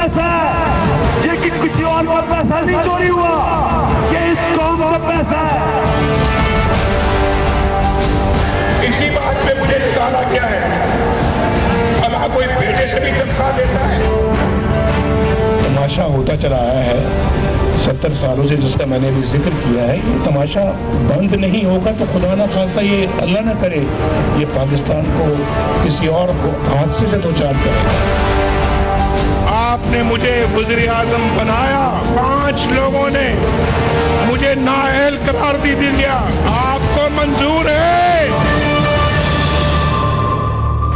पैसा है, ये कि किसी और का पैसा नहीं चोरी हुआ, ये इस कौम का पैसा है। इसी बात पे मुझे निकाला गया है। अल्लाह कोई बेटे से भी तनख्वाह देता है। तमाशा होता चला आया है 70 सालों से, जिसका मैंने भी जिक्र किया है। ये तमाशा बंद नहीं होगा तो खुदा ना खास्ता, ये अल्लाह ना करे, ये पाकिस्तान को किसी और को हादसे से दो चार करेगा। आपने मुझे वज़ीर आज़म बनाया, 5 लोगों ने मुझे नाअहल करार दे दिया। आपको मंजूर है?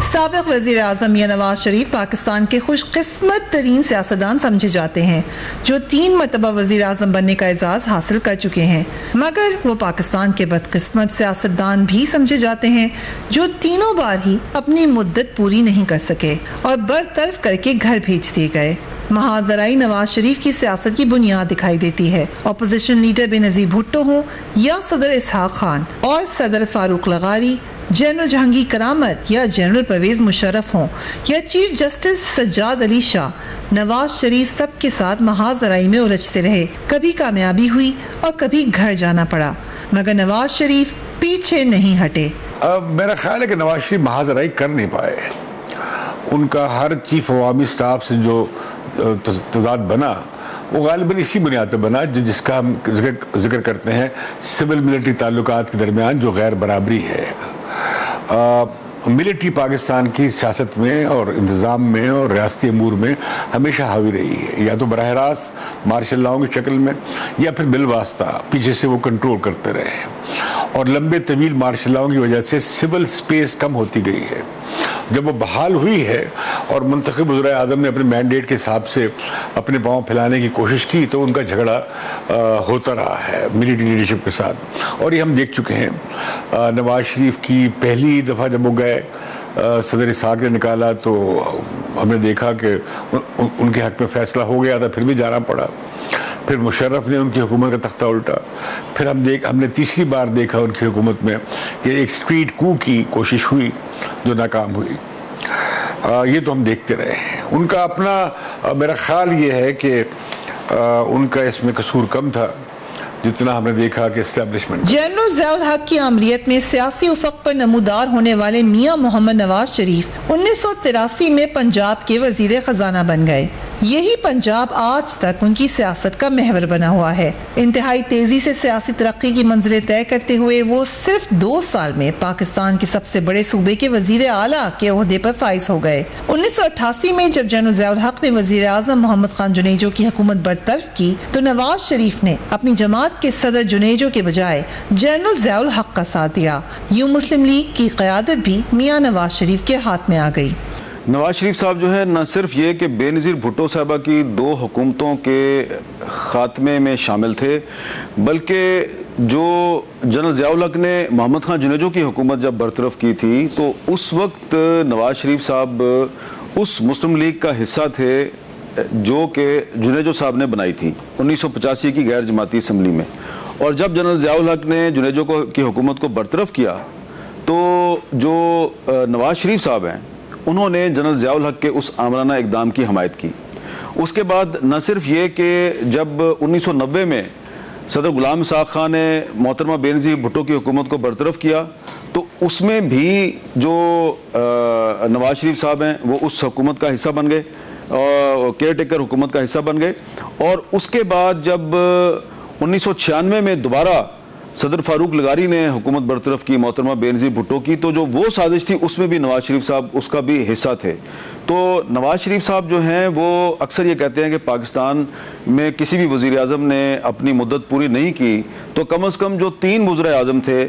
साबिक़ वज़ीर आज़म मियां नवाज शरीफ पाकिस्तान के खुशकिस्मत तरीन सियासतदान समझे जाते हैं, जो 3 मरतबा वज़ीर आज़म बनने का एजाज़ हासिल कर चुके हैं। मगर वो पाकिस्तान के बदकिस्मत सियासतदान भी समझे जाते हैं, जो तीनों बार ही अपनी मुद्दत पूरी नहीं कर सके और बरतरफ करके घर भेज दिए गए। महाजराई नवाज शरीफ की सियासत की बुनियाद दिखाई देती है। अपोजिशन लीडर बेनज़ीर भुट्टो हों या सदर इसहाक खान और सदर फारूक लगारी, जनरल जहांगीर करामत या जनरल परवेज मुशर्रफ हों या चीफ जस्टिस सज्जाद अली शाह, नवाज शरीफ सब के साथ महाजराई में उलझते रहे। कभी कामयाबी हुई और कभी घर जाना पड़ा, मगर नवाज शरीफ पीछे नहीं हटे। मेरा ख्याल है कि नवाज शरीफ महाजराई कर नहीं पाए। उनका हर चीफ अवामी स्टाफ से जो तजाद बना, वो गालिबन इसी बुनियाद पर बना जिसका हम जिक्र करते हैं, सिविल मिलिट्री ताल्लुकात के दरमियान जो गैर बराबरी है। मिलिट्री पाकिस्तान की सियासत में और इंतज़ाम में और रियासती अमूर में हमेशा हावी रही है, या तो बराह रास्त मार्शल लॉ की शक्ल में या फिर बिलवास्ता पीछे से वो कंट्रोल करते रहे। और लंबे तवील मार्शल लॉ की वजह से सिविल स्पेस कम होती गई है। जब वो बहाल हुई है और मुंतखब वज़ीर आज़म ने अपने मैंडेट के हिसाब से अपने पाँव फैलाने की कोशिश की, तो उनका झगड़ा होता रहा है मिलिट्री लीडरशिप के साथ। और ये हम देख चुके हैं। नवाज शरीफ की पहली दफ़ा जब वो गए, सदर इसहाक ने निकाला, तो हमने देखा कि उनके हक़ में फ़ैसला हो गया था, फिर भी जाना पड़ा। फिर मुशर्रफ ने उनकी हुकूमत का तख्ता उल्टा। फिर हमने तीसरी बार देखा उनकी हुकूमत में कि एक स्ट्रीट कू की कोशिश हुई जो नाकाम हुई। ये तो हम देखते रहे हैं। उनका अपना मेरा ख्याल ये है कि उनका इसमें कसूर कम था जितना हमने देखा कि एस्टेब्लिशमेंट। जनरल ज़ियाउल हक की आमरीत में सियासी उफ़क़ पर नमूदार होने वाले मियां मोहम्मद नवाज शरीफ 1983 में पंजाब के वज़ीर ख़जाना बन गए। यही पंजाब आज तक उनकी सियासत का महवर बना हुआ है। इंतहाई तेजी से सियासी तरक्की की मंजिलें तय करते हुए वो सिर्फ 2 साल में पाकिस्तान के सबसे बड़े सूबे के वज़ीर आला के ओहदे पर फाइज हो गए। 1988 में जब जनरल ज़ियाउल हक ने वज़ीर आज़म मोहम्मद खान जुनेजो की हुकूमत बरतरफ की, तो नवाज शरीफ ने अपनी जमात के सदर जुनेजो के बजाय जनरल ज़ियाउल हक का साथ दिया। यूं मुस्लिम लीग की क़यादत भी मियां नवाज शरीफ के हाथ में आ गई। नवाज शरीफ साहब जो है न सिर्फ ये कि बेनज़ीर भुट्टो साहबा की 2 हुकूमतों के ख़ात्मे में शामिल थे, बल्कि जो जनरल ज़ियाउल हक ने मोहम्मद खान जुनेजो की हुकूमत जब बरतरफ की थी, तो उस वक्त नवाज शरीफ साहब उस मुस्लिम लीग का हिस्सा थे जो कि जुनेजो साहब ने बनाई थी 1985 की गैर जमाती असम्बली में। और जब जनरल ज़ियाउल हक ने जुनेजो की हुकूमत को बरतरफ किया, तो जो नवाज शरीफ साहब हैं, उन्होंने जनरल ज़ियाउल हक के उस आमराना इक़दाम की हमायत की। उसके बाद न सिर्फ ये कि जब 1990 में सदर गुलाम इसहाक़ खान ने मोहतरमा बेनज़ीर भुट्टो की हुकूमत को बरतरफ किया, तो उसमें भी जो नवाज शरीफ साहब हैं वो उस हुकूमत का हिस्सा बन गए और केयर टेकर हुकूमत का हिस्सा बन गए। और उसके बाद जब 1996 में दोबारा सदर फारूक लगारी ने हुकूमत बरतरफ की मोहतरमा बेनज़ीर भुट्टो की, तो जो वो साजिश थी उसमें भी नवाज शरीफ साहब उसका भी हिस्सा थे। तो नवाज शरीफ साहब जो हैं वो अक्सर ये कहते हैं कि पाकिस्तान में किसी भी वज़ीर आज़म ने अपनी मुद्दत पूरी नहीं की, तो कम अज़ कम जो 3 वज़ीर आज़म थे,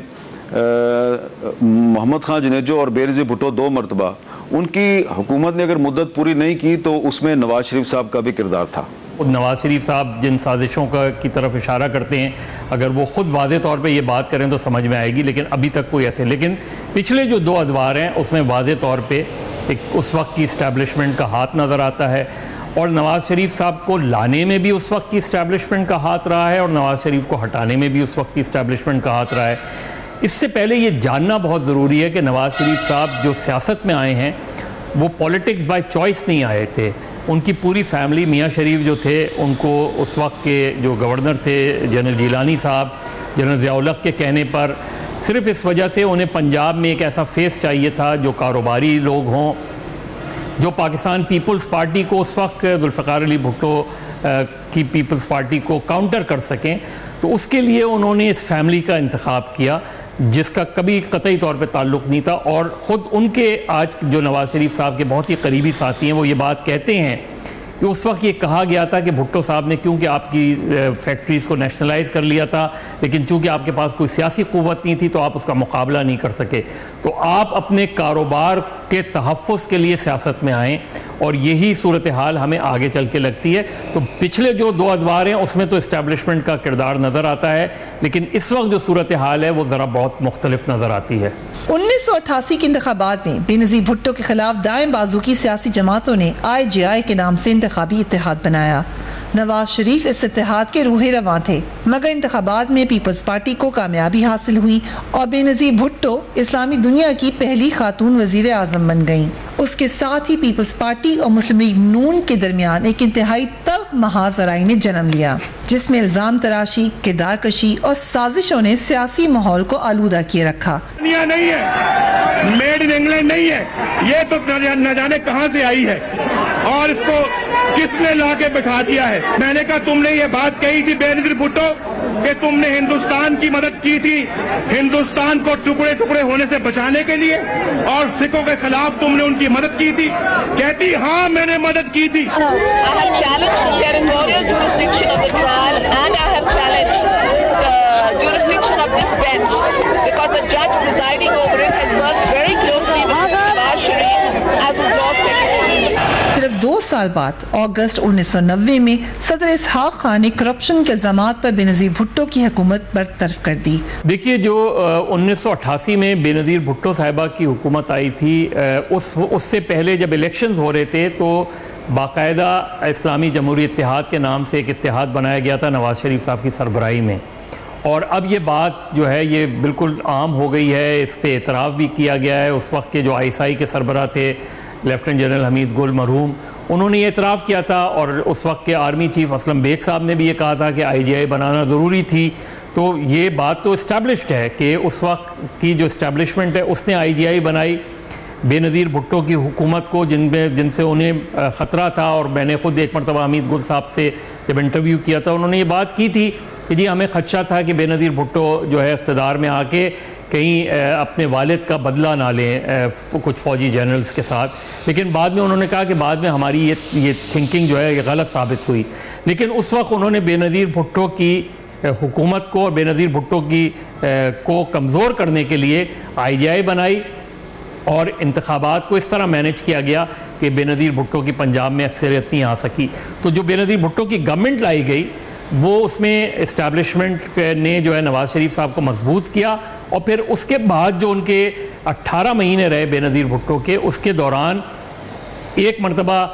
मोहम्मद खान जुनेजो और बेनज़ीर भुट्टो 2 मरतबा, उनकी हुकूमत ने अगर मुद्दत पूरी नहीं की तो उसमें नवाज शरीफ साहब का भी किरदार था। नवाज शरीफ साहब जिन साजिशों की तरफ इशारा करते हैं, अगर वो ख़ुद वाज़े तौर पे ये बात करें तो समझ में आएगी, लेकिन अभी तक कोई ऐसे, लेकिन पिछले जो 2 अदवार हैं उसमें वाज़े तौर पे एक उस वक्त की इस्टेब्लिशमेंट का हाथ नज़र आता है। और नवाज शरीफ साहब को लाने में भी उस वक्त की इस्टेब्लिशमेंट का हाथ रहा है और नवाज शरीफ को हटाने में भी उस वक्त की इस्टेब्लिशमेंट का हाथ रहा है। इससे पहले ये जानना बहुत ज़रूरी है कि नवाज शरीफ साहब जो सियासत में आए हैं वो पॉलिटिक्स बाय चॉइस नहीं आए थे। उनकी पूरी फैमिली, मियाँ शरीफ जो थे उनको उस वक्त के जो गवर्नर थे जनरल जिलानी साहब, जनरल ज़िया-उल हक के कहने पर सिर्फ इस वजह से उन्हें पंजाब में एक ऐसा फेस चाहिए था जो कारोबारी लोग हों, जो पाकिस्तान पीपल्स पार्टी को उस वक्त जुल्फ़िकार अली भुट्टो की पीपल्स पार्टी को काउंटर कर सकें। तो उसके लिए उन्होंने इस फैमिली का इंतखाब किया जिसका कभी कतई तौर पे ताल्लुक़ नहीं था। और ख़ुद उनके आज जो नवाज़ शरीफ साहब के बहुत ही करीबी साथी हैं वो ये बात कहते हैं कि उस वक्त ये कहा गया था कि भुट्टो साहब ने क्योंकि आपकी फैक्ट्रीज़ को नेशनलाइज कर लिया था, लेकिन चूंकि आपके पास कोई सियासी क़ुव्वत नहीं थी तो आप उसका मुकाबला नहीं कर सके, तो आप अपने कारोबार के तहफ़्फ़ुज़ के लिए सियासत में आएँ और यही सूरत हाल हमें आगे चल के लगती है। तो पिछले जो 2 अदवार हैं उसमें तो इस्टेब्लिशमेंट का किरदार नज़र आता है, लेकिन इस वक्त जो सूरत हाल है वो ज़रा बहुत मुख्तलिफ नज़र आती है। 1988 के इंतखाबात में बेनज़ीर भुट्टो के खिलाफ दाएं बाजू की सियासी जमातों ने IJI के नाम से इंतखाबी इत्तेहाद बनाया। नवाज शरीफ इस इत्तेहाद के रूहे रवां थे, मगर इंतखाबात में पीपल्स पार्टी को कामयाबी हासिल हुई और बेनज़ीर भुट्टो इस्लामी दुनिया की पहली खातून वज़ीर आज़म बन गईं। उसके साथ ही पीपल्स पार्टी और मुस्लिम लीग नून के दरमियान एक इंतहाई तल्ख महाजराई ने जन्म लिया, जिसमें इल्जाम तराशी, किरदार कशी और साजिशों ने सियासी माहौल को आलूदा किए रखा। नहीं है, मेड इन इंग्लैंड नहीं है, ये तो न जाने कहां से आई है और इसको किसने लाके बिठा दिया है। मैंने कहा तुमने ये बात कही थी बेनज़ीर भुट्टो कि तुमने हिंदुस्तान की मदद की थी, हिंदुस्तान को टुकड़े टुकड़े होने से बचाने के लिए, और सिखों के खिलाफ तुमने उनकी मदद की थी। कहती हाँ मैंने मदद की थी। सिर्फ 2 साल बाद अगस्त 1990 में सदर इसहाक खान ने करप्शन के इल्जामात पर बेनज़ीर भुट्टो की हुकूमत बरतरफ कर दी। देखिए, जो 1988 में बेनज़ीर भुट्टो साहिबा की हुकूमत आई थी, उससे पहले जब इलेक्शंस हो रहे थे तो बाकायदा इस्लामी जमहूरी इत्तेहाद के नाम से एक इत्तेहाद बनाया गया था नवाज़ शरीफ साहब की सरबराही में। और अब ये बात जो है ये बिल्कुल आम हो गई है, इस पर एतराफ़ भी किया गया है। उस वक्त के जो ISI के सरबराह थे लेफ्टिनेंट जनरल हमीद गुल मरहूम, उन्होंने ये एतराफ़ किया था, और उस वक्त के आर्मी चीफ असलम बेग साहब ने भी ये कहा था कि IJI बनाना ज़रूरी थी। तो ये बात तो इस्टेब्लिश्ड है कि उस वक्त की जो इस्टेब्लिशमेंट है उसने IJI बनाई बेनज़ीर भुट्टो की हुकूमत को, जिनसे उन्हें ख़तरा था। और मैंने ख़ुद एक मरतबा हमीद गुल साहब से जब इंटरव्यू किया था उन्होंने ये बात की थी कि जी हमें ख़दशा था कि बेनज़ीर भुट्टो जो है इक़्तिदार में आके कहीं अपने वालिद का बदला ना लें कुछ फ़ौजी जनरल्स के साथ। लेकिन बाद में उन्होंने कहा कि बाद में हमारी ये थिंकिंग जो है ये गलत साबित हुई। लेकिन उस वक्त उन्होंने बेनज़ीर भुट्टो की हुकूमत को और बेनज़ीर भुट्टो की को कमज़ोर करने के लिए IJI बनाई और इंतखाबात को इस तरह मैनेज किया गया कि बेनज़ीर भुट्टो की पंजाब में अक्सरियत नहीं आ सकी। तो जो बेनज़ीर भुट्टो की गवर्नमेंट लाई गई वो उसमें इस्टेब्लिशमेंट ने जो है नवाज़ शरीफ साहब को मजबूत किया। और फिर उसके बाद जो उनके 18 महीने रहे बेनज़ीर भुट्टो के, उसके दौरान एक मरतबा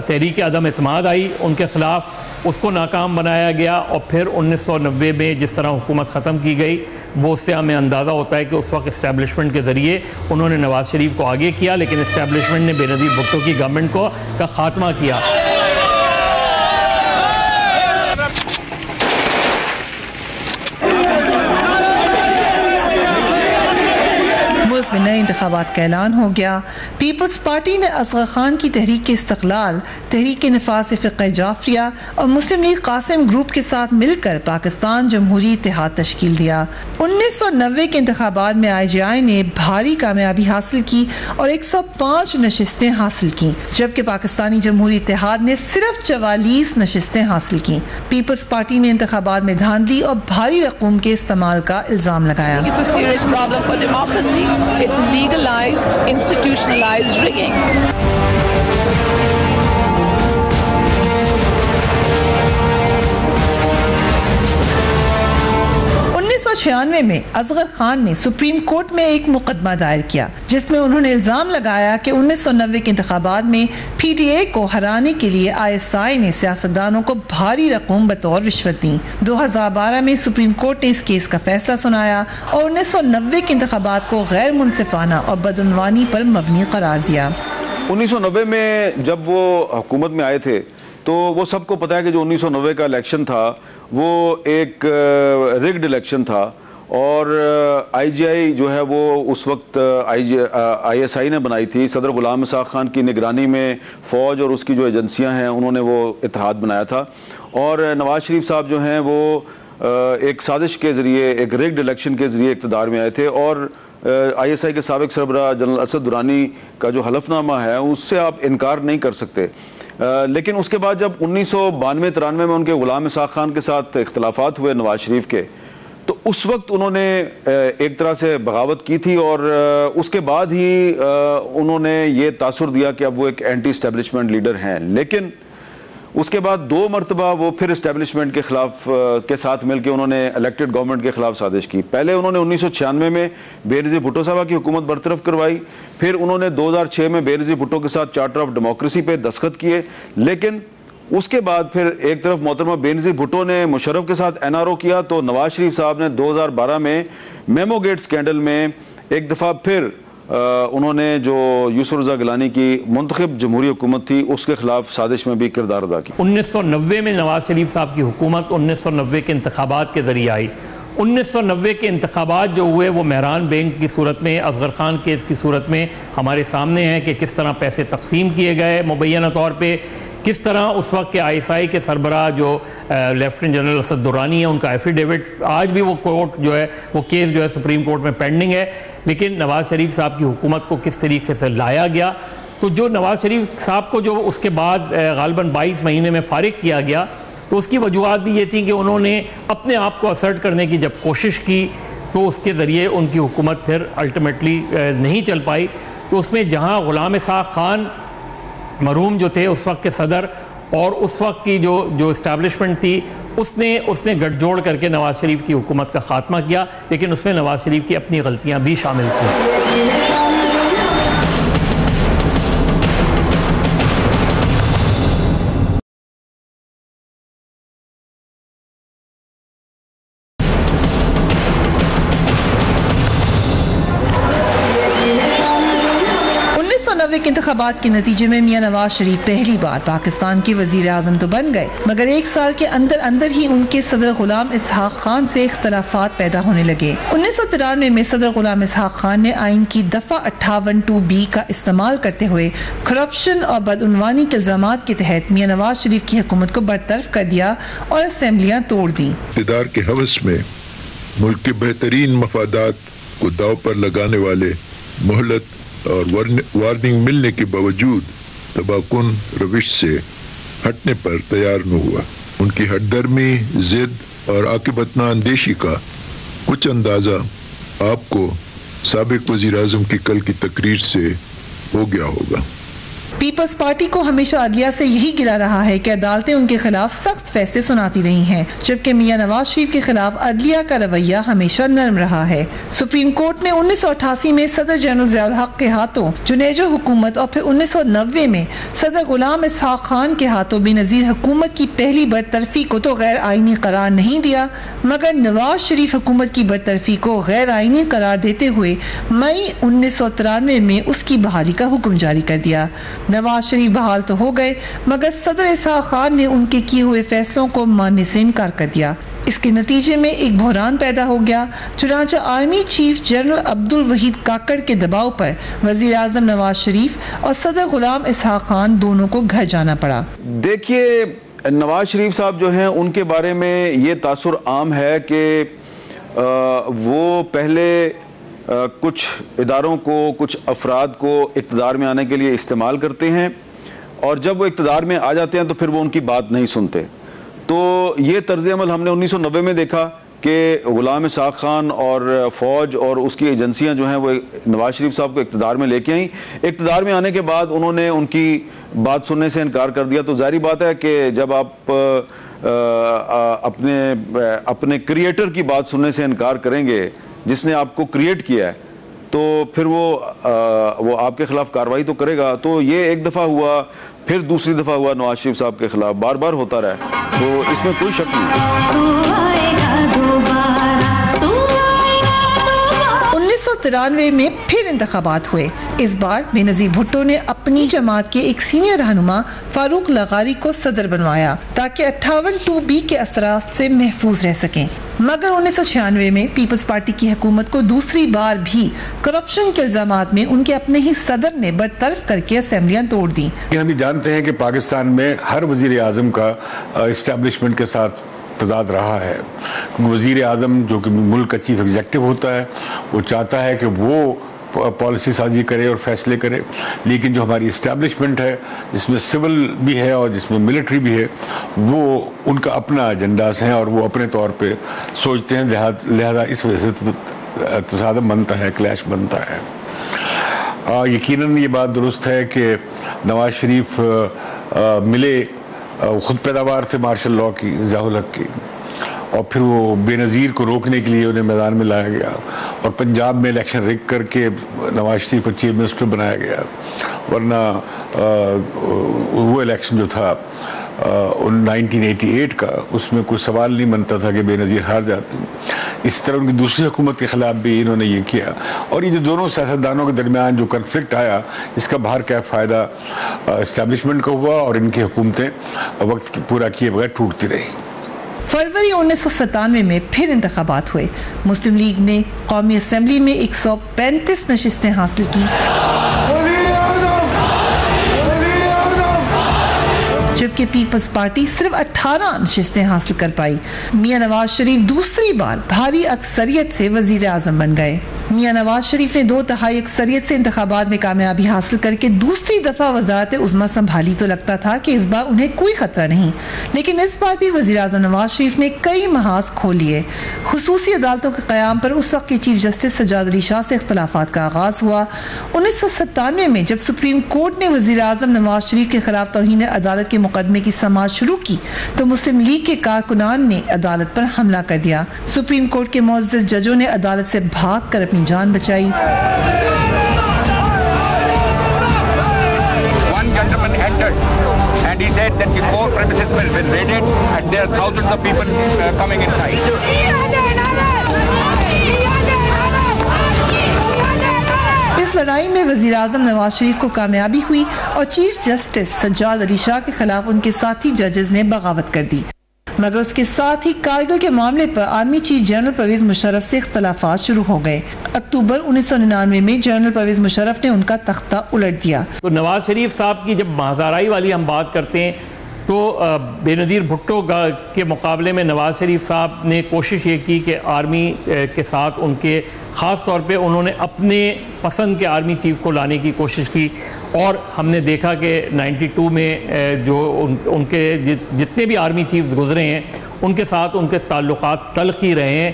तहरीक अदम एतमाद आई उनके ख़िलाफ़, उसको नाकाम बनाया गया। और फिर 1990 में जिस तरह हुकूमत ख़त्म की गई वो उससे हमें अंदाज़ा होता है कि उस वक्त इस्टेब्लिशमेंट के ज़रिए उन्होंने नवाज़ शरीफ को आगे किया, लेकिन इस्टेब्लिशमेंट ने बेनज़ीर भुट्टो की गवर्नमेंट का ख़ात्मा किया। में नए इंतखाबात का ऐलान हो गया। पीपल्स पार्टी ने असगर खान की तहरीक इस्तक़लाल, तहरीक नफाज़ फ़िक़्ह जाफ़रिया और मुस्लिम लीग कासिम ग्रुप के साथ मिलकर पाकिस्तान जमहूरी इत्तेहाद तश्कील दिया। 1990 के इंतखाबात में IJI ने भारी कामयाबी हासिल की और 105 नशिस्तें हासिल की, जबकि पाकिस्तानी जमहूरी इत्तेहाद ने सिर्फ 44 नशिस्तें हासिल की। पीपल्स पार्टी ने इंतखाबात में धांधली और भारी रकूम के इस्तेमाल का इल्ज़ाम लगाया। It's legalized, institutionalized rigging. 1996 में असगर खान ने सुप्रीम कोर्ट में एक मुकदमा दायर किया, जिसमें उन्होंने इल्जाम लगाया कि 1990 के इंतखाबात में PTA को हराने के लिए ISI ने सियासतदानों को भारी रकम बतौर रिश्वत दी। 2012 में सुप्रीम कोर्ट ने इस केस का फैसला सुनाया और 1990 के इंतखाबात को गैर मुनसिफाना और बदउनवानी पर मबनी करार दिया। 1990 में जब वो हुकूमत में आए थे तो वो सबको पता है कि जो 1990 का इलेक्शन था वो एक रिग्ड इलेक्शन था और IGI जो है वो उस वक्त ISI ने बनाई थी। सदर गुलाम इसाक खान की निगरानी में फ़ौज और उसकी जो एजेंसियां हैं उन्होंने वो इत्तेहाद बनाया था और नवाज़ शरीफ साहब जो हैं वो एक साजिश के ज़रिए, एक रिग्ड इलेक्शन के ज़रिए इक़्तिदार में आए थे और ISI के साबिक़ सरबराह जनरल असद दुरानी का जो हलफनामा है उससे आप इनकार नहीं कर सकते। लेकिन उसके बाद जब 1992-93 में उनके गुलाम इसाक खान के साथ इख्तलाफात हुए नवाज शरीफ के, तो उस वक्त उन्होंने एक तरह से बगावत की थी और उसके बाद ही उन्होंने ये तासुर दिया कि अब वो एक एंटी इस्टेब्लिशमेंट लीडर हैं। लेकिन उसके बाद 2 मरतबा वो फिर इस्टेब्लिशमेंट के खिलाफ के साथ मिलकर उन्होंने इलेक्टेड गवर्नमेंट के खिलाफ साजिश की। पहले उन्होंने 1996 में बेनज़ीर भुट्टो साहबा की हुकूमत बरतरफ करवाई, फिर उन्होंने 2006 में बेनज़ीर भुट्टो के साथ चार्टर ऑफ डेमोक्रेसी पे दस्तखत किए। लेकिन उसके बाद फिर एक तरफ मोहतरमा बेनज़ीर भुट्टो ने मुशर्रफ के साथ NRO किया, तो नवाज शरीफ साहब ने 2012 में मेमो गेट स्कैंडल में एक दफ़ा फिर उन्होंने जो यूसुफ रज़ा गिलानी की मुंतखब जमहूरी हुकूमत थी उसके खिलाफ साजिश में भी किरदार अदा की। 1990 में नवाज शरीफ साहब की हुकूमत 1990 के इंतखाबात के जरिए आई। 1990 के इंतखाबात जो हुए वो मेहरान बैंक की सूरत में, असगर खान केस की सूरत में हमारे सामने है कि किस तरह पैसे तकसीम किए गए मुबैना तौर पर, किस तरह उस वक्त के ISI के सरबराह जो लेफ्टिनेंट जनरल असद दुरानी है उनका एफिडेविट आज भी वो कोर्ट जो है वो केस जो है सुप्रीम कोर्ट में पेंडिंग है। लेकिन नवाज शरीफ साहब की हुकूमत को किस तरीके से लाया गया, तो जो नवाज शरीफ साहब को जो उसके बाद गालिबन 22 महीने में फारिग किया गया, तो उसकी वजूहत भी ये थी कि उन्होंने अपने आप को असर्ट करने की जब कोशिश की तो उसके ज़रिए उनकी हुकूमत फिर अल्टीमेटली नहीं चल पाई। तो उसमें जहाँ गुलाम इसाक खान मरहूम जो थे उस वक्त के सदर और उस वक्त की जो इस्टेब्लिशमेंट थी उसने गठजोड़ करके नवाज शरीफ की हुकूमत का खात्मा किया, लेकिन उसमें नवाज शरीफ की अपनी गलतियां भी शामिल थी। के इंतखाबात के नतीजे में मियां नवाज शरीफ पहली बार पाकिस्तान के वजीर आजम तो बन गए, मगर 1 साल के अंदर अंदर ही उनके सदर गुलाम इसहाक खान से इख्तलाफात पैदा होने लगे। 1993 में सदर गुलाम इसहाक खान ने आइन की दफा 58(2)B का इस्तेमाल करते हुए करप्शन और बदउनवानी के इल्जामात के तहत मियां नवाज शरीफ की हुकूमत को बरतरफ कर दिया और असेंबलियां तोड़ दी। इक़्तिदार के हवस में मुल्क के बेहतरीन मफादात को दाव पर लगाने वाले मोहलत और वार्निंग मिलने के बावजूद तबाकुन रविश से हटने पर तैयार न हुआ। उनकी हटदर्मी, जिद और आकिबतना अंदेशी का कुछ अंदाजा आपको साबिक वजीर आजम की कल की तकरीर से हो गया होगा। पीपल्स पार्टी को हमेशा अदलिया से यही गिला रहा है कि अदालतें उनके खिलाफ सख्त फैसले सुनाती रही हैं, जबकि मियां नवाज शरीफ के खिलाफ अदलिया का रवैया हमेशा नरम रहा है। सुप्रीम कोर्ट ने 1988 में सदर जनरल ज़ियाउल हक के हाथों जुनेजो हुकूमत और फिर 1990 में सदर गुलाम इसहाक खान के हाथों बेनज़ीर हुकूमत की पहली बरतरफी को तो गैर आईनी करार नहीं दिया, मगर नवाज शरीफ हुकूमत की बरतरफी को गैर आईनी करार देते हुए मई 1993 में उसकी बहाली का हुक्म जारी कर दिया। नवाज शरीफ बहाल तो हो गए, मगर सदर इसहाक खान ने उनके किए हुए फैसलों को मानने से इनकार कर दिया। इसके नतीजे में एक बहरान पैदा हो गया। चुनांचे army chief general Abdul Waheed Kakar के दबाव पर वजीर आजम नवाज शरीफ और सदर गुलाम इसहाक खान दोनों को घर जाना पड़ा। देखिए, नवाज शरीफ साहब जो हैं उनके बारे में ये तासुर आम है कि वो पहले कुछ इदारों को, कुछ अफराद को इक़्तिदार में आने के लिए इस्तेमाल करते हैं और जब वो इक़्तिदार में आ जाते हैं तो फिर वो उनकी बात नहीं सुनते। तो ये तर्ज़ अमल हमने 1990 में देखा कि गुलाम इसहाक खान और फ़ौज और उसकी एजेंसियां जो हैं वो नवाज शरीफ साहब को इक़्तिदार में लेके आई। इक़्तिदार में आने के बाद उन्होंने उनकी बात सुनने से इनकार कर दिया। तो ज़ाहिर बात है कि जब आप अपने क्रिएटर की बात सुनने से इनकार करेंगे, जिसने आपको क्रिएट किया है, तो फिर वो आपके खिलाफ कार्रवाई तो करेगा। तो ये एक दफ़ा हुआ, फिर दूसरी दफ़ा हुआ नवाज शरीफ साहब के खिलाफ, बार बार होता रहा, तो इसमें कोई शक नहीं। 1993 में फिर इंतखाबात हुए। इस बार बेनज़ीर भुट्टो ने अपनी जमात के एक सीनियर रहनुमा फारूक लगारी को सदर बनवाया ताकि 58(2)B के असरात से महफूज रह सकें। मगर 1996 में पीपल्स पार्टी की हुकूमत को दूसरी बार भी करप्शन के इल्जामात में उनके अपने ही सदर ने बरतरफ करके असेंबलियां तोड़ दी। हम ये जानते हैं कि पाकिस्तान में हर वजीर आजम का इस्टेब्लिशमेंट के साथ तजाद रहा है। वजीर आजम जो कि मुल्क का चीफ एग्जीक्यूटिव होता है, वो चाहता है कि वो पॉलिसी साजी करे और फैसले करे, लेकिन जो हमारी इस्टेब्लिशमेंट है जिसमें सिविल भी है और जिसमें मिलिट्री भी है, वो उनका अपना एजेंडास हैं और वो अपने तौर पे सोचते हैं, लिहाजा इस वजह से तसादम बनता है, क्लैश बनता है। यकीनन ये बात दुरुस्त है कि नवाज शरीफ मिले खुद पैदावार थे मार्शल लॉ की, ज़ियाउल हक की, और फिर वो बेनज़ीर को रोकने के लिए उन्हें मैदान में लाया गया और पंजाब में इलेक्शन रिग करके नवाज शरीफ को चीफ मिनिस्टर बनाया गया, वरना वो इलेक्शन जो था 1988 का, उसमें कोई सवाल नहीं बनता था कि बेनज़ीर हार जाती। इस तरह उनकी दूसरी हुकूमत के ख़िलाफ़ भी इन्होंने ये किया, और ये जो दोनों सियासतदानों के दरमियान जो कन्फ्लिक्ट आया, इसका बाहर क्या फ़ायदा इस्टेब्लिशमेंट को हुआ और इनकी हुकूमतें वक्त पूरा किए बगैर टूटती रही। फरवरी 1997 में फिर इंतखाबात हुए। मुस्लिम लीग ने कौमी असम्बली में 135 नशिस्तें हासिल की, जबकि पीपल्स पार्टी सिर्फ 18 नशिस्तें हासिल कर पाई। मियां नवाज शरीफ दूसरी बार भारी अक्सरियत से वजीर आजम बन गए। मियां नवाज शरीफ ने 2/3 अक्सरियत से इंतखाबात में कामयाबी हासिल करके दूसरी दफा वजारत उज़्मा संभाली तो लगता था कि इस बार उन्हें कोई खतरा नहीं, लेकिन इस बार भी वजीर आजम नवाज शरीफ ने कई महाज खोल लिए। खुसूसी अदालतों के क़याम पर उस वक्त के चीफ जस्टिस सज्जाद अली शाह से इख्तलाफात का आगाज हुआ। 1997 में जब सुप्रीम कोर्ट ने वजीर आजम नवाज शरीफ के खिलाफ तौहीन अदालत के मुकदमे की समाअत शुरू की तो मुस्लिम लीग के कारकुनान ने अदालत पर हमला कर दिया। सुप्रीम कोर्ट के मुअज़्ज़ज़ जजों ने अदालत से भाग कर अपनी जान बचाई। One gentleman entered and he said that the court premises were raided and there are thousands of people coming inside. इस लड़ाई में वजीर आजम नवाज शरीफ को कामयाबी हुई और चीफ जस्टिस सज्जाद अली शाह के खिलाफ उनके साथी जजेस ने बगावत कर दी। मगर उसके साथ ही कारगिल के मामले पर army chief general Pervez Musharraf से इख्तलाफात शुरू हो गए। अक्टूबर 1999 में जनरल परवेज मुशर्रफ ने उनका तख्ता उलट दिया। तो नवाज शरीफ साहब की जब महाज़ाराई वाली हम बात करते हैं तो बेनज़ीर भुट्टो के मुकाबले में नवाज शरीफ साहब ने कोशिश ये की कि आर्मी के साथ उनके ख़ास तौर पे उन्होंने अपने पसंद के आर्मी चीफ को लाने की कोशिश की, और हमने देखा कि 92 में जो उनके जितने भी आर्मी चीफ्स गुजरे हैं उनके साथ उनके ताल्लुकात तल्ख़ ही रहे हैं,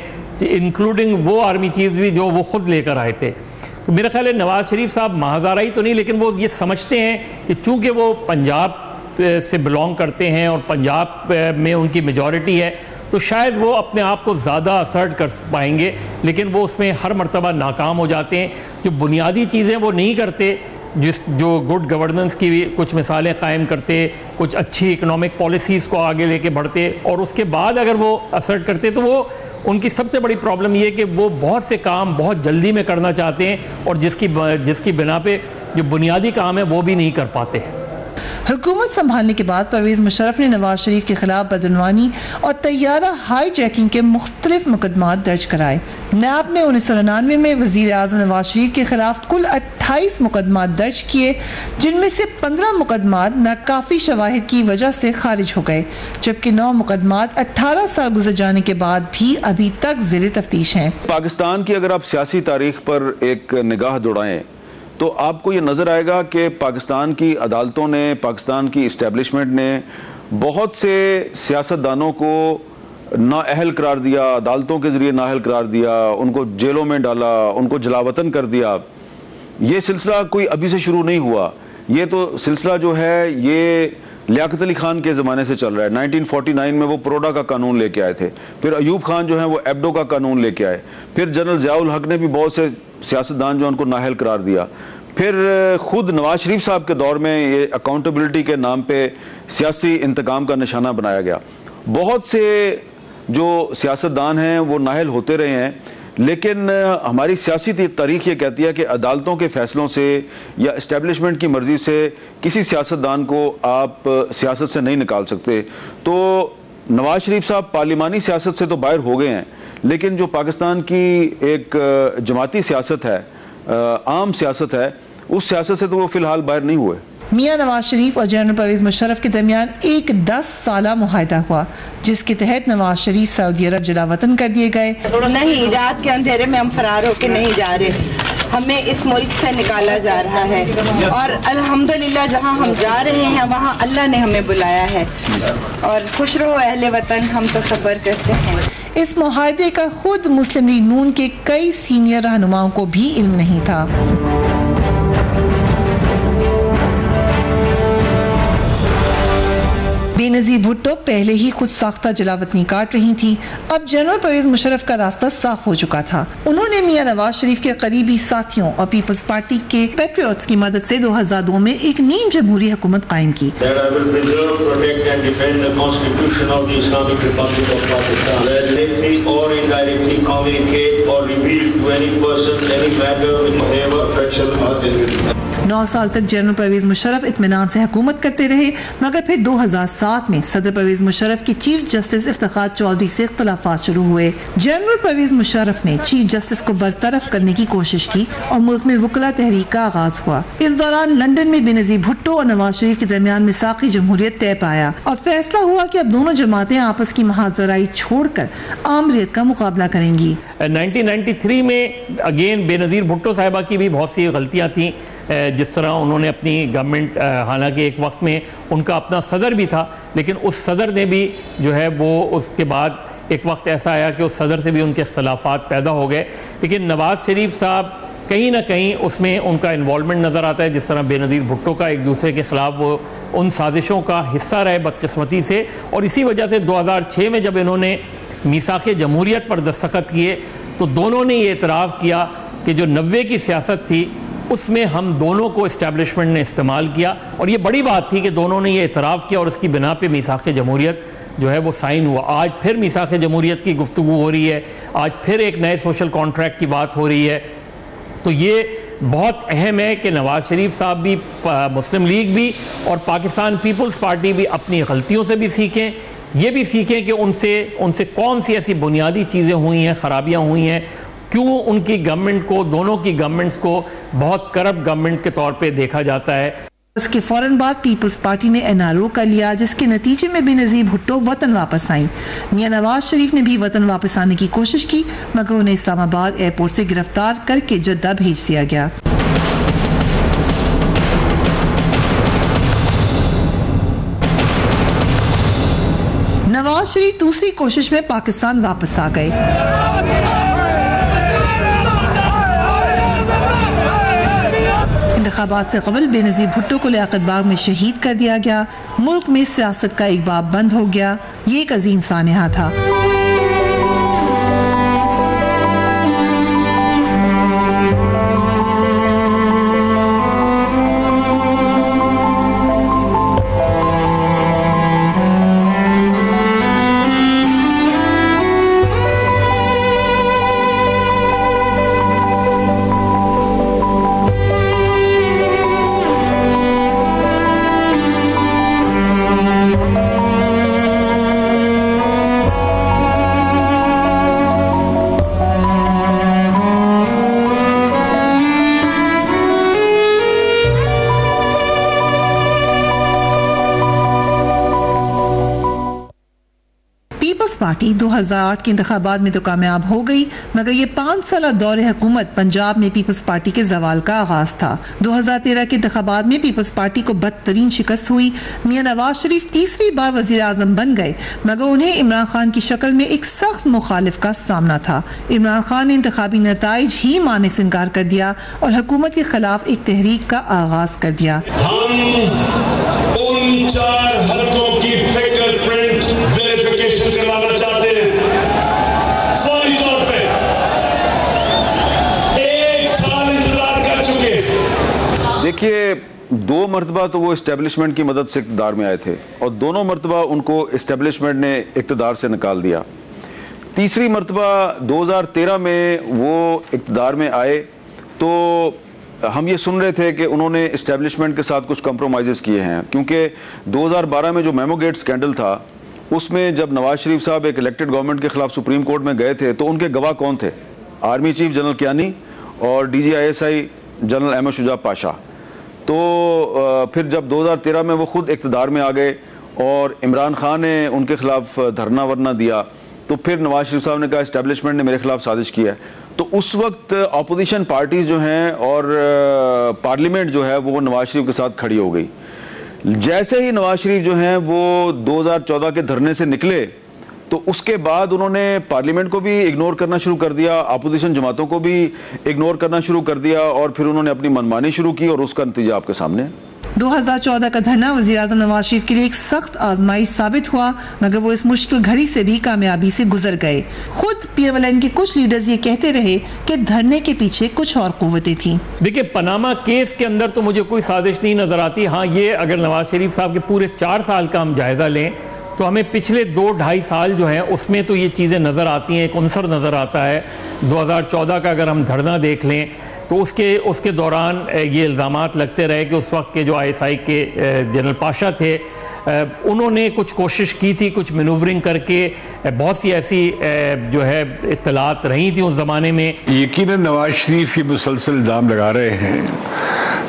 इंक्लूडिंग वो आर्मी चीफ्स भी जो वो ख़ुद लेकर आए थे। तो मेरा ख्याल है नवाज शरीफ साहब महाज़ाराई तो नहीं, लेकिन वो ये समझते हैं कि चूँकि वो पंजाब से बिलोंग करते हैं और पंजाब में उनकी मेजॉरिटी है, तो शायद वो अपने आप को ज़्यादा असर्ट कर पाएंगे, लेकिन वो उसमें हर मर्तबा नाकाम हो जाते हैं। जो बुनियादी चीज़ें वो नहीं करते, जो गुड गवर्नेंस की भी कुछ मिसालें कायम करते, कुछ अच्छी इकोनॉमिक पॉलिसीज़ को आगे लेके बढ़ते, और उसके बाद अगर वो असर्ट करते तो वो उनकी सबसे बड़ी प्रॉब्लम ये है कि वो बहुत से काम बहुत जल्दी में करना चाहते हैं और जिसकी बिना पे जो बुनियादी काम है वो भी नहीं कर पाते। हुकूमत संभालने के बाद परवेज मुशर्रफ ने नवाज शरीफ के खिलाफ बदनवानी और तैयारा हाई जैकिंग के मुख्तलिफ मुकदमात दर्ज कराए। नैब ने 1999 में वजीर आजम नवाज शरीफ के खिलाफ कुल 28 मुकदमात दर्ज किए, जिनमें से 15 मुकदमात नाकाफी शवाहिद की वजह से खारिज हो गए, जबकि 9 मुकदमात 18 साल गुजर जाने के बाद भी अभी तक ज़ेर तफ्तीश हैं। पाकिस्तान की अगर आप सियासी तारीख पर एक निगाह दौड़ाएं तो आपको ये नज़र आएगा कि पाकिस्तान की अदालतों ने, पाकिस्तान की इस्टेब्लिशमेंट ने बहुत से सियासतदानों को नाअहल करार दिया, अदालतों के ज़रिए नाअहल करार दिया, उनको जेलों में डाला, उनको जलावतन कर दिया। ये सिलसिला कोई अभी से शुरू नहीं हुआ, ये तो सिलसिला जो है ये लियाकत अली खान के ज़माने से चल रहा है। 1949 में वो प्रोडा का कानून लेके आए थे, फिर अयूब खान जो है वो एब्डो का कानून लेके आए, फिर जनरल ज़ियाउल हक ने भी बहुत से सियासतदान जो उनको नाअहल करार दिया, फिर खुद नवाज शरीफ साहब के दौर में ये अकाउंटेबिलिटी के नाम पे सियासी इंतकाम का निशाना बनाया गया। बहुत से जो सियासतदान हैं वो नाअहल होते रहे हैं, लेकिन हमारी सियासी तारीख ये कहती है कि अदालतों के फैसलों से या इस्टेब्लिशमेंट की मर्जी से किसी सियासतदान को आप सियासत से नहीं निकाल सकते। तो नवाज शरीफ साहब पार्लिमानी सियासत से तो बाहर हो गए हैं, लेकिन जो पाकिस्तान की एक जमाती सियासत है, आम सियासत है, उस सियासत से तो वो फिलहाल बाहर नहीं हुए। मियां नवाज शरीफ और जनरल परवेज मुशर्रफ के दरमियान एक 10 साला मुआहदा हुआ, जिसके तहत नवाज शरीफ सऊदी अरब जलावतन कर दिए गए। नहीं, रात के अंधेरे में हम फरार होके नहीं जा रहे, हमें इस मुल्क से निकाला जा रहा है और अल्हम्दुलिल्लाह जहां हम जा रहे हैं वहां अल्लाह ने हमें बुलाया है और खुश रहो अहले वतन, हम तो सब्र करते हैं। इस मुआहदे का खुद मुस्लिम लीग नून के कई सीनियर रहनुमाओं को भी इल्म नहीं था। बेनजीर भुट्टो पहले ही खुद साख्ता जलावतनी काट रही थी। अब जनरल परवेज मुशर्रफ का रास्ता साफ हो चुका था। उन्होंने मियां नवाज शरीफ के करीबी साथियों और पीपल्स पार्टी के पेट्रियट्स की मदद से 2002 में एक नीम जमहूरी हुकूमत कायम की। नौ साल तक जनरल परवेज मुशर्रफ इत्मीनान से हुकूमत करते रहे, मगर फिर 2007 में सदर परवेज मुशर्रफ की चीफ जस्टिस इफ्तिखार चौधरी से इख्तलाफात शुरू हुए। जनरल परवेज मुशर्रफ ने चीफ जस्टिस को बरतरफ करने की कोशिश की और मुल्क में वकला तहरीक का आगाज हुआ। इस दौरान लंदन में बेनजीर भुट्टो और नवाज शरीफ के दरमियान मिसाकी जमहूरियत तय पाया और फैसला हुआ कि अब दोनों जमातें आपस की महाजराई छोड़कर आमरीत का मुकाबला करेंगी। 1993 में अगेन बेनजीर भुट्टो साहिबा की भी बहुत सी गलतियाँ थी, जिस तरह उन्होंने अपनी गवर्नमेंट, हालांकि एक वक्त में उनका अपना सदर भी था, लेकिन उस सदर ने भी जो है वो उसके बाद एक वक्त ऐसा आया कि उस सदर से भी उनके इख्तलाफात पैदा हो गए। लेकिन नवाज शरीफ साहब कहीं ना कहीं उसमें उनका इन्वॉल्वमेंट नज़र आता है, जिस तरह बेनजीर भुट्टो का एक दूसरे के ख़िलाफ़ वो उन साजिशों का हिस्सा रहे बदकिस्मती से, और इसी वजह से 2006 में जब इन्होंने मीसाक़े जमहूरियत पर दस्तखत किए तो दोनों ने ये एतराफ़ किया कि जो 90 की सियासत थी उसमें हम दोनों को इस्टेब्लिशमेंट ने इस्तेमाल किया, और ये बड़ी बात थी कि दोनों ने ये एतराफ़ किया और उसकी बिना पे मीसाक़े जमहूरियत जो है वो साइन हुआ। आज फिर मीसाक़े जमहूरियत की गुफ्तगू हो रही है, आज फिर एक नए सोशल कॉन्ट्रैक्ट की बात हो रही है। तो ये बहुत अहम है कि नवाज शरीफ साहब भी, मुस्लिम लीग भी और पाकिस्तान पीपल्स पार्टी भी अपनी गलतियों से भी सीखें, ये भी सीखें कि उनसे कौन सी ऐसी बुनियादी चीज़ें हुई हैं, ख़राबियाँ हुई हैं, क्यों उनकी गवर्नमेंट को, दोनों की गवर्नमेंट्स को बहुत करप्ट गवर्नमेंट के तौर पे देखा जाता है। उसके फौरन बाद पीपल्स पार्टी ने एनआरओ कर लिया, जिसके नतीजे में बेनजीर भुट्टो वतन वापस आई। मियां नवाज शरीफ ने भी वतन वापस आने की कोशिश की, मगर उन्हें इस्लामाबाद एयरपोर्ट से गिरफ्तार करके जद्दा भेज दिया गया। नवाज शरीफ दूसरी कोशिश में पाकिस्तान वापस आ गए। इंतखाबात से कबल बेनजीर भुट्टो को लियाकत बाग में शहीद कर दिया गया। मुल्क में सियासत का एक बाब बंद हो गया। ये एक अजीम सानहा था। पार्टी 2008 के इंतखाबात में तो कामयाब हो गई, मगर ये 5 साल दौरे हुकूमत पंजाब में पीपल्स पार्टी के जवाल का आगाज था। 2013 के इंतखाबात में पीपल्स पार्टी को बदतरीन शिकस्त हुई। मियां नवाज शरीफ तीसरी बार वजीर आजम बन गए, मगर उन्हें इमरान खान की शक्ल में एक सख्त मुखालिफ का सामना था। इमरान खान ने इंतखाबी नताइज ही मानने से इनकार कर दिया और हुकूमत के खिलाफ एक तहरीक का आगाज कर दिया। हम उन 4 हलकों की फिंगरप्रिंट वेरिफिकेशन करवाना चाहते हैं। फौरी तौर पे 1 साल इंतजार कर चुके। देखिए, 2 मरतबा तो वो इस्टेब्लिशमेंट की मदद से इक़्तिदार में आए थे और दोनों मरतबा उनको इस्टेब्लिशमेंट ने इक़्तिदार से निकाल दिया। तीसरी मरतबा 2013 में वो इक़्तिदार में आए तो हम ये सुन रहे थे कि उन्होंने इस्टेब्लिशमेंट के साथ कुछ कॉम्प्रोमाइज़ किए हैं, क्योंकि 2012 में जो मेमोगेट स्कैंडल था उसमें जब नवाज शरीफ साहब एक इलेक्टेड गवर्नमेंट के खिलाफ सुप्रीम कोर्ट में गए थे तो उनके गवाह कौन थे? आर्मी चीफ जनरल कियानी और DGISI जनरल अहमद शुजा पाशा। तो फिर जब 2013 में वो खुद इक़्तिदार में आ गए और इमरान खान ने उनके खिलाफ धरना वरना दिया, तो फिर नवाज शरीफ साहब ने कहा इस्टेब्लिशमेंट ने मेरे खिलाफ साजिश की है। तो उस वक्त अपोजिशन पार्टीज जो हैं और पार्लियामेंट जो है वो नवाज शरीफ के साथ खड़ी हो गई। जैसे ही नवाज शरीफ जो हैं वो 2014 के धरने से निकले तो उसके बाद उन्होंने पार्लियामेंट को भी इग्नोर करना शुरू कर दिया, अपोजिशन जमातों को भी इग्नोर करना शुरू कर दिया और फिर उन्होंने अपनी मनमानी शुरू की और उसका नतीजा आपके सामने। 2014 का धरना वज़ीर-ए-आज़म नवाज शरीफ के लिए एक सख्त आजमाइश साबित हुआ, मगर वो इस मुश्किल घड़ी से भी कामयाबी से गुजर गए। खुद PMLN के कुछ लीडर्स ये कहते रहे कि धरने के पीछे कुछ और कुव्वतें थी। देखिए, पनामा केस के अंदर तो मुझे कोई साजिश नहीं नजर आती। हाँ, ये अगर नवाज शरीफ साहब के पूरे 4 साल का हम जायजा लें तो हमें पिछले 2-2.5 साल जो हैं उसमें तो ये चीज़ें नज़र आती हैं। एक अंसर नज़र आता है 2014 का, अगर हम धरना देख लें तो उसके दौरान ये इल्ज़ामात लगते रहे कि उस वक्त के जो ISI के जनरल पाशा थे उन्होंने कुछ कोशिश की थी, कुछ मैनूवरिंग करके, बहुत सी ऐसी जो है इत्तलात रही थी उस ज़माने में। यकीनन नवाज शरीफ ये मुसलसल इल्ज़ाम लगा रहे हैं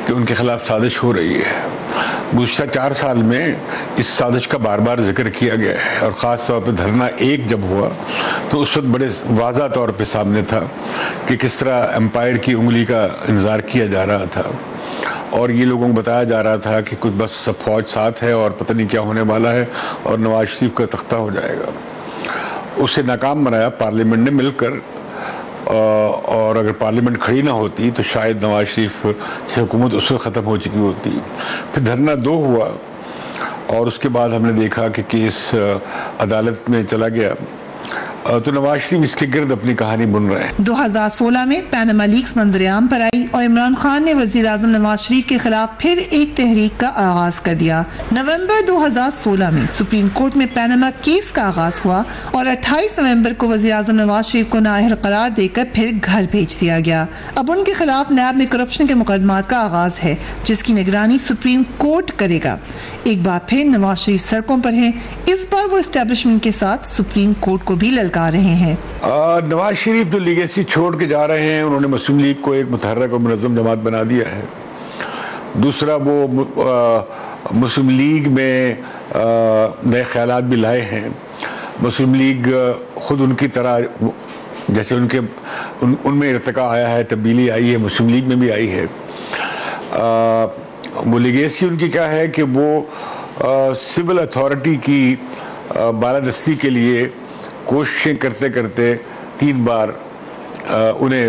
कि उनके खिलाफ साजिश हो रही है। गुज़श्ता 4 साल में इस साजिश का बार बार जिक्र किया गया है और ख़ास तौर पर धरना 1 जब हुआ तो उस वक्त बड़े वाज़ा तौर पे सामने था कि किस तरह एम्पायर की उंगली का इंतज़ार किया जा रहा था और ये लोगों को बताया जा रहा था कि कुछ बस सब फौज साथ है और पता नहीं क्या होने वाला है और नवाज शरीफ का तख्ता हो जाएगा। उसे नाकाम बनाया पार्लियामेंट ने मिलकर, और अगर पार्लियामेंट खड़ी ना होती तो शायद नवाज शरीफ की हुकूमत उस वक्त ख़त्म हो चुकी होती। फिर धरना 2 हुआ और उसके बाद हमने देखा कि केस अदालत में चला गया, तो नवाज शरीफ इसके गिर्द अपनी कहानी बुन रहे हैं। 2016 में पैनामा लीक्स मंजरेआम पर आई और इमरान खान ने वज़ीर-ए-आज़म नवाज शरीफ के खिलाफ फिर एक तहरीक का आगाज कर दिया। नवंबर 2016 में सुप्रीम कोर्ट में पैनामा केस का आगाज हुआ और 28 नवंबर को वज़ीर-ए-आज़म नवाज शरीफ को नाअहल करार देकर फिर घर भेज दिया गया। अब उनके खिलाफ नैब में करप्शन के मुकदमात का आगाज है, जिसकी निगरानी सुप्रीम कोर्ट करेगा। एक बार फिर नवाज शरीफ सड़कों पर हैं। इस बार वो एस्टेब्लिशमेंट के साथ सुप्रीम कोर्ट को भी ललकार रहे हैं। नवाज शरीफ जो लीगेसी छोड़ के जा रहे हैं, उन्होंने मुस्लिम लीग को एक मुतहर्रक और मुनज़्ज़म जमात बना दिया है। दूसरा, वो मुस्लिम लीग में नए ख्यालात भी लाए हैं। मुस्लिम लीग खुद उनकी तरह जैसे उनमें इर्तिका आया है, तब्दीली आई है, मुस्लिम लीग में भी आई है। वो लीगेसी उनकी क्या है कि वो सिविल अथॉरिटी की बालादस्ती के लिए कोशिशें करते करते 3 बार उन्हें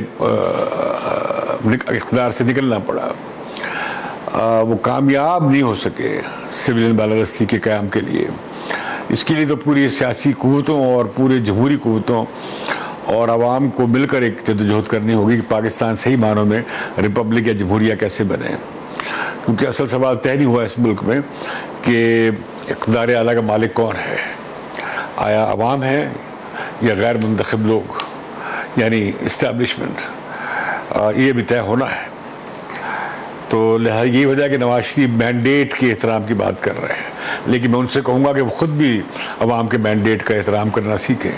इक़्तिदार से निकलना पड़ा। वो कामयाब नहीं हो सके सिविलियन बालादस्ती के क़याम के लिए। इसके लिए तो पूरी सियासी क़ुव्वतों और पूरे जमहूरी क़ुव्वतों और आवाम को मिलकर एक जद्दोजहद करनी होगी कि पाकिस्तान सही मानों में रिपब्लिक या जमहूरिया कैसे बने, क्योंकि असल सवाल तय नहीं हुआ इस मुल्क में कि इक़्तिदार आला का मालिक कौन है। आया आवाम है या गैर मुंतखब लोग, यानी इस्टेब्लिशमेंट, ये भी तय होना है। तो लिहाजा ये वजह कि नवाज शरीफ मैंडेट के एहतराम की बात कर रहे हैं, लेकिन मैं उनसे कहूँगा कि वो ख़ुद भी आवाम के मैंडेट का एहतराम करना सीखें।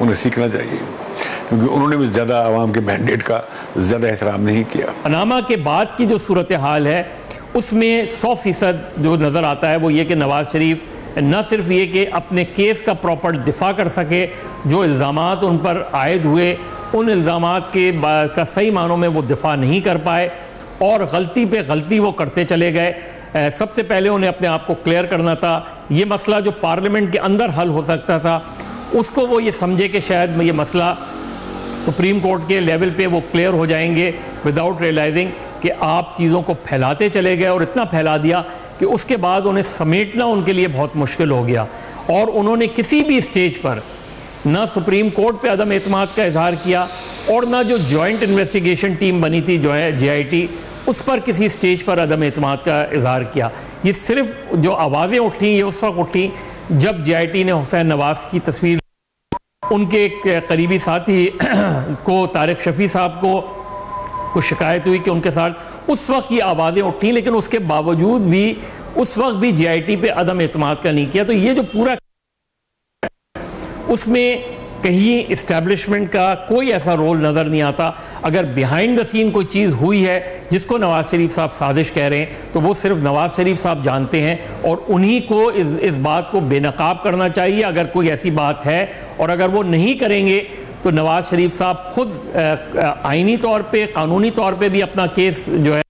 उन्हें सीखना चाहिए, क्योंकि उन्होंने भी ज़्यादा आवाम के मैंडेट का ज़्यादा एहतराम नहीं किया। पनामा के बाद की जो सूरत हाल है उसमें 100% जो नज़र आता है वो ये कि नवाज शरीफ न सिर्फ ये कि अपने केस का प्रॉपर दिफा कर सके, जो इल्ज़ामात उन पर आयद हुए उन इल्ज़ामात का सही मानों में वो दिफा नहीं कर पाए और गलती पे गलती वो करते चले गए। सबसे पहले उन्हें अपने आप को क्लियर करना था। ये मसला जो पार्लियामेंट के अंदर हल हो सकता था उसको वो ये समझे कि शायद ये मसला सुप्रीम कोर्ट के लेवल पे वो क्लियर हो जाएंगे, विदाउट रियलाइजिंग कि आप चीज़ों को फैलाते चले गए और इतना फैला दिया कि उसके बाद उन्हें समेटना उनके लिए बहुत मुश्किल हो गया। और उन्होंने किसी भी स्टेज पर ना सुप्रीम कोर्ट पे अदम एतमाद का इजहार किया और ना जो जॉइंट इन्वेस्टिगेशन टीम बनी थी जो है JIT, उस पर किसी स्टेज पर अदम एतमाद का इजहार किया। ये सिर्फ जो आवाज़ें उठी ये उस वक्त उठी जब JIT ने हुसैन नवाज की तस्वीर उनके करीबी साथी को, तारिक शफी साहब को कुछ शिकायत हुई कि उनके साथ उस वक्त ये आवाज़ें उठी, लेकिन उसके बावजूद भी उस वक्त भी JIT पे अदम एतमाद का नहीं किया। तो ये जो पूरा उसमें कहीं इस्टेब्लिशमेंट का कोई ऐसा रोल नज़र नहीं आता। अगर बिहाइंड द सीन कोई चीज़ हुई है जिसको नवाज शरीफ साहब साजिश कह रहे हैं, तो वो सिर्फ नवाज शरीफ साहब जानते हैं और उन्हीं को इस बात को बेनकाब करना चाहिए अगर कोई ऐसी बात है। और अगर वो नहीं करेंगे तो नवाज शरीफ साहब खुद आईनी तौर पे, कानूनी तौर पे भी अपना केस जो है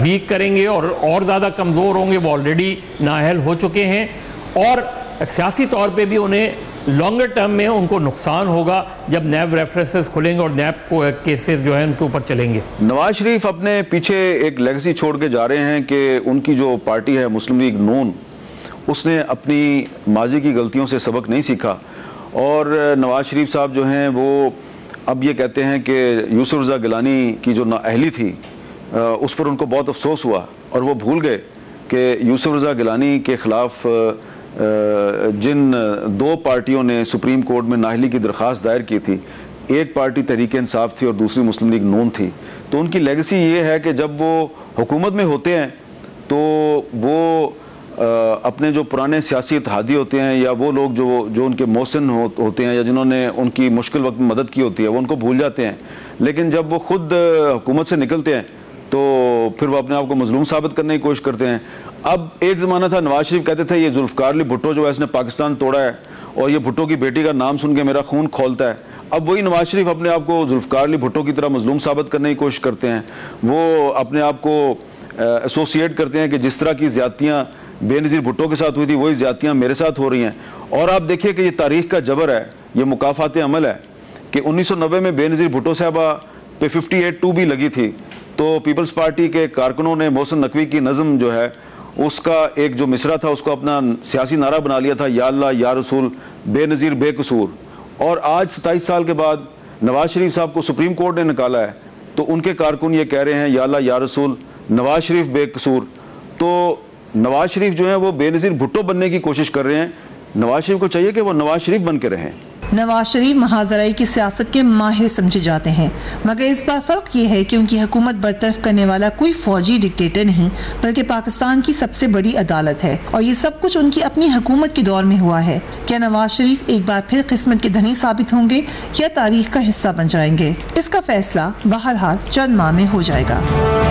वीक करेंगे और ज़्यादा कमज़ोर होंगे। वो ऑलरेडी नाअहल हो चुके हैं और सियासी तौर पे भी उन्हें लॉन्गर टर्म में उनको नुकसान होगा जब नैब रेफरेंसेस खुलेंगे और नैब केसेस जो है उनके ऊपर चलेंगे। नवाज शरीफ अपने पीछे एक लेगेसी छोड़ के जा रहे हैं कि उनकी जो पार्टी है मुस्लिम लीग नून, उसने अपनी माजी की गलतियों से सबक नहीं सीखा और नवाज शरीफ साहब जो हैं वो अब ये कहते हैं कि यूसुफ रज़ा गिलानी की जो नाअहली थी उस पर उनको बहुत अफसोस हुआ और वो भूल गए कि यूसुफ रज़ा गिलानी के ख़िलाफ़ जिन दो पार्टियों ने सुप्रीम कोर्ट में नाअहली की दरख्वास्त दायर की थी, एक पार्टी तहरीक इंसाफ थी और दूसरी मुस्लिम लीग नून थी। तो उनकी लेगेसी ये है कि जब वो हुकूमत में होते हैं तो वो अपने जो पुराने सियासी इत्तेहादी होते हैं या वो लोग जो उनके मोहसिन होते हैं या जिन्होंने उनकी मुश्किल वक्त में मदद की होती है, वो उनको भूल जाते हैं। लेकिन जब वो खुद हुकूमत से निकलते हैं तो फिर वो अपने आप को मजलूम साबित करने की कोशिश करते हैं। अब एक ज़माना था नवाज शरीफ कहते थे ये जुल्फ़िकार अली भुट्टो जो है इसने पाकिस्तान तोड़ा है और ये भुट्टो की बेटी का नाम सुन के मेरा खून खोलता है। अब वही नवाज शरीफ अपने आप को जुल्फ़िकार अली भुट्टो की तरह मजलूम साबित करने की कोशिश करते हैं। वो अपने आप को एसोसिएट करते हैं कि जिस तरह की ज़्यादतियाँ बेनज़ीर भुट्टो के साथ हुई थी वही ज़्यादतियाँ मेरे साथ हो रही हैं। और आप देखिए कि ये तारीख़ का जबर है, ये मुकाफ़ात अमल है कि 1990 में बेनज़ीर भुट्टो साहबा पे 58(2) भी लगी थी तो पीपल्स पार्टी के कारकुनों ने मोहसिन नकवी की नज़म जो है उसका एक जो मिसरा था उसको अपना सियासी नारा बना लिया था, या अल्लाह या रसूल बेनज़ीर बेकसूर। और आज 27 साल के बाद नवाज शरीफ साहब को सुप्रीम कोर्ट ने निकाला है तो उनके कारकुन ये कह रहे हैं या अल्लाह या रसूल नवाज शरीफ बेकसूर। तो नवाज शरीफ जो है वो बेनज़ीर भुट्टो बनने की कोशिश कर रहे हैं। नवाज शरीफ को चाहिए कि वो नवाज शरीफ बन के रहें। नवाज शरीफ महाजराई की सियासत के माहिर समझे जाते हैं, मगर इस बार फर्क ये है कि उनकी हुकूमत बरतरफ करने वाला कोई फौजी डिक्टेटर नहीं बल्कि पाकिस्तान की सबसे बड़ी अदालत है और ये सब कुछ उनकी अपनी हुकूमत के दौर में हुआ है। क्या नवाज शरीफ एक बार फिर किस्मत के धनी साबित होंगे या तारीख का हिस्सा बन जाएंगे? इसका फैसला बहरहाल चंद माह में हो जाएगा।